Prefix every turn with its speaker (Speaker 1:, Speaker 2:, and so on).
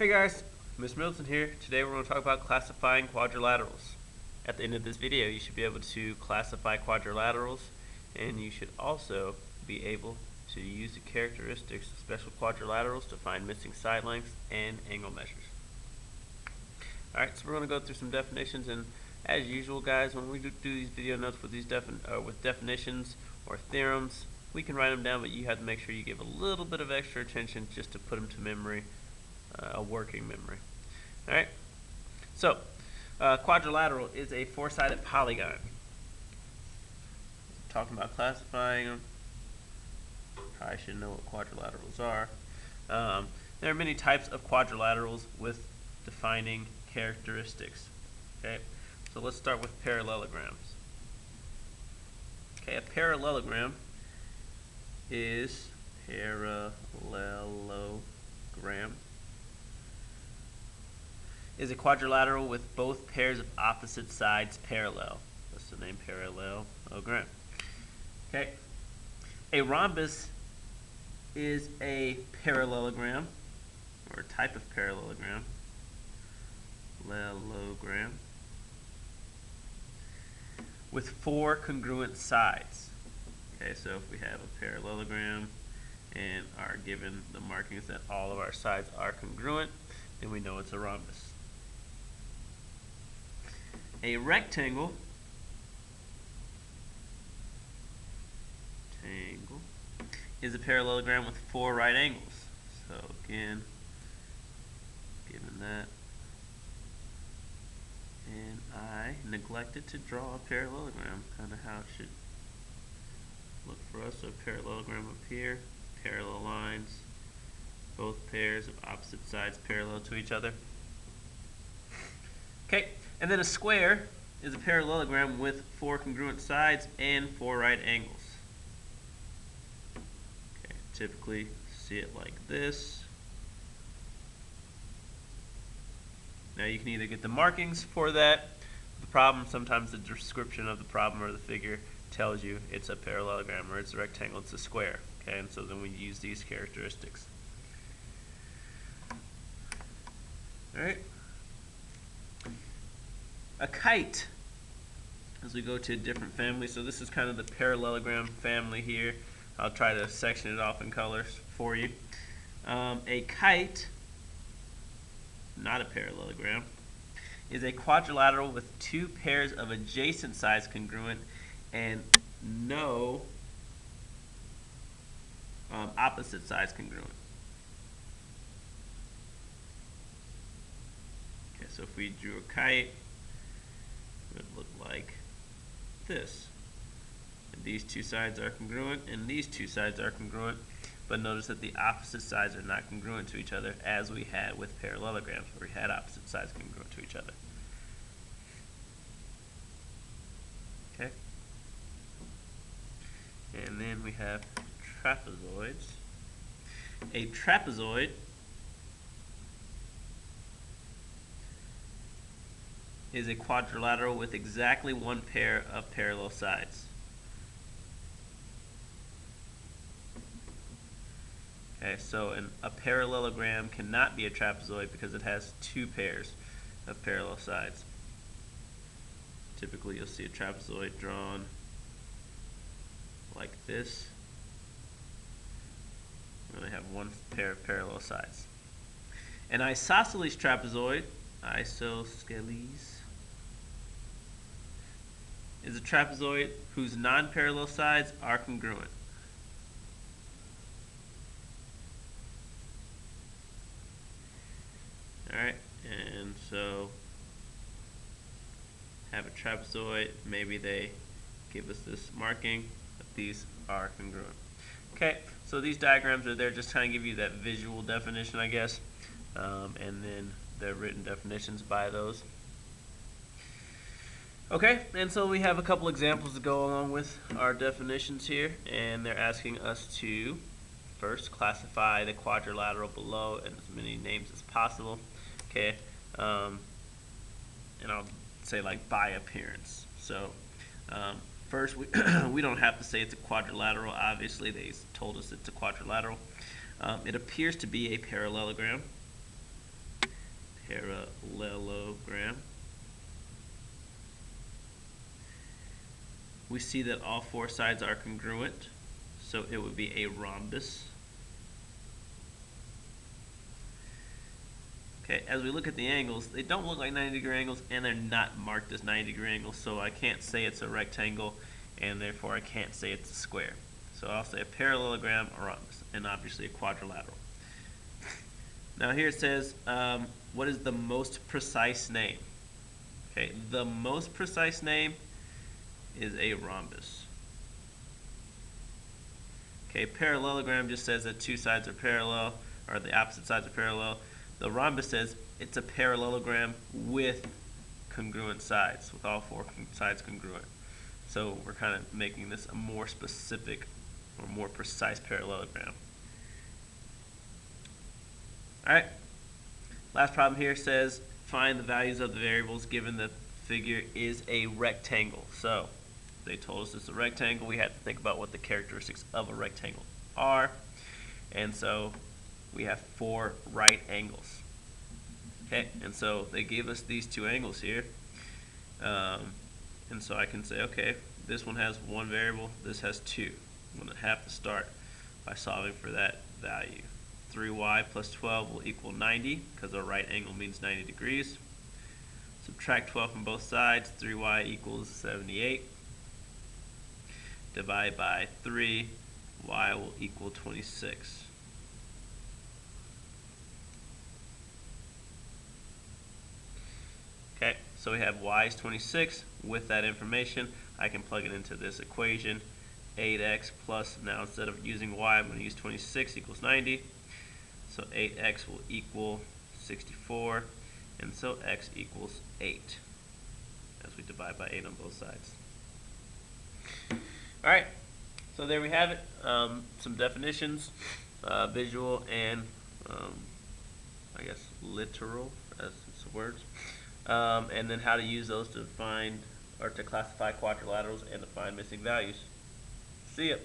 Speaker 1: Hey guys, Miss Middleton here. Today we're going to talk about classifying quadrilaterals. At the end of this video you should be able to classify quadrilaterals, and you should also be able to use the characteristics of special quadrilaterals to find missing side lengths and angle measures. Alright, so we're going to go through some definitions, and as usual guys, when we do these video notes with these definitions or theorems, we can write them down, but you have to make sure you give a little bit of extra attention just to put them to memory. A working memory. Alright, so quadrilateral is a four-sided polygon. Talking about classifying them, probably should know what quadrilaterals are. There are many types of quadrilaterals with defining characteristics. Okay, so let's start with parallelograms. Okay, a parallelogram is is a quadrilateral with both pairs of opposite sides parallel. That's the name, parallelogram. Okay. A rhombus is a parallelogram, or a type of parallelogram. With four congruent sides. Okay, so if we have a parallelogram and are given the markings that all of our sides are congruent, then we know it's a rhombus. A rectangle is a parallelogram with four right angles. So again, given that, and I neglected to draw a parallelogram, kind of how it should look for us. So a parallelogram up here, parallel lines, both pairs of opposite sides parallel to each other. Okay, and then a square is a parallelogram with four congruent sides and four right angles. Okay, typically see it like this. Now you can either get the markings for that, the problem, sometimes the description of the problem or the figure tells you it's a parallelogram, or it's a rectangle, it's a square. Okay, and so then we use these characteristics. Alright. A kite, as we go to a different family, so this is kind of the parallelogram family here. I'll try to section it off in colors for you. A kite, not a parallelogram, is a quadrilateral with two pairs of adjacent sides congruent and no opposite sides congruent. Okay, so if we drew a kite, it would look like this. And these two sides are congruent and these two sides are congruent, but notice that the opposite sides are not congruent to each other, as we had with parallelograms, where we had opposite sides congruent to each other. Okay? And then we have trapezoids. A trapezoid is a quadrilateral with exactly one pair of parallel sides. Okay, so a parallelogram cannot be a trapezoid because it has two pairs of parallel sides. Typically you'll see a trapezoid drawn like this. We only have one pair of parallel sides. An isosceles trapezoid, is a trapezoid whose non-parallel sides are congruent. Alright, and so have a trapezoid, maybe they give us this marking, but these are congruent. Okay, so these diagrams are there just trying to give you that visual definition, I guess, and then the written definitions by those. Okay, and so we have a couple examples to go along with our definitions here, and they're asking us to first classify the quadrilateral below in as many names as possible. Okay, and I'll say like by appearance. So first, we don't have to say it's a quadrilateral. Obviously, they told us it's a quadrilateral. It appears to be a parallelogram. parallelogram, we see that all four sides are congruent, so it would be a rhombus. Okay, as we look at the angles, they don't look like 90-degree angles, and they're not marked as 90-degree angles, so I can't say it's a rectangle, and therefore I can't say it's a square. So I'll say a parallelogram, a rhombus, and obviously a quadrilateral. Now here it says, what is the most precise name? Okay, the most precise name is a rhombus. Okay, parallelogram just says that two sides are parallel, or the opposite sides are parallel. The rhombus says it's a parallelogram with congruent sides, with all four sides congruent. So we're kind of making this a more specific or more precise parallelogram. Alright, last problem here says find the values of the variables given the figure is a rectangle. So they told us it's a rectangle. We had to think about what the characteristics of a rectangle are. And so we have 4 right angles. Okay, and so they gave us these 2 angles here. And so I can say, okay, this one has 1 variable, this has 2. I'm going to have to start by solving for that value. 3y plus 12 will equal 90, because a right angle means 90 degrees. Subtract 12 from both sides, 3y equals 78. Divide by 3, y will equal 26. Okay, so we have y is 26. With that information, I can plug it into this equation. 8x plus, now instead of using y, I'm going to use 26 equals 90. So 8x will equal 64, and so x equals 8, as we divide by 8 on both sides. Alright, so there we have it. Some definitions, visual and I guess literal, as it's words. And then how to use those to find or to classify quadrilaterals and to find missing values. See ya.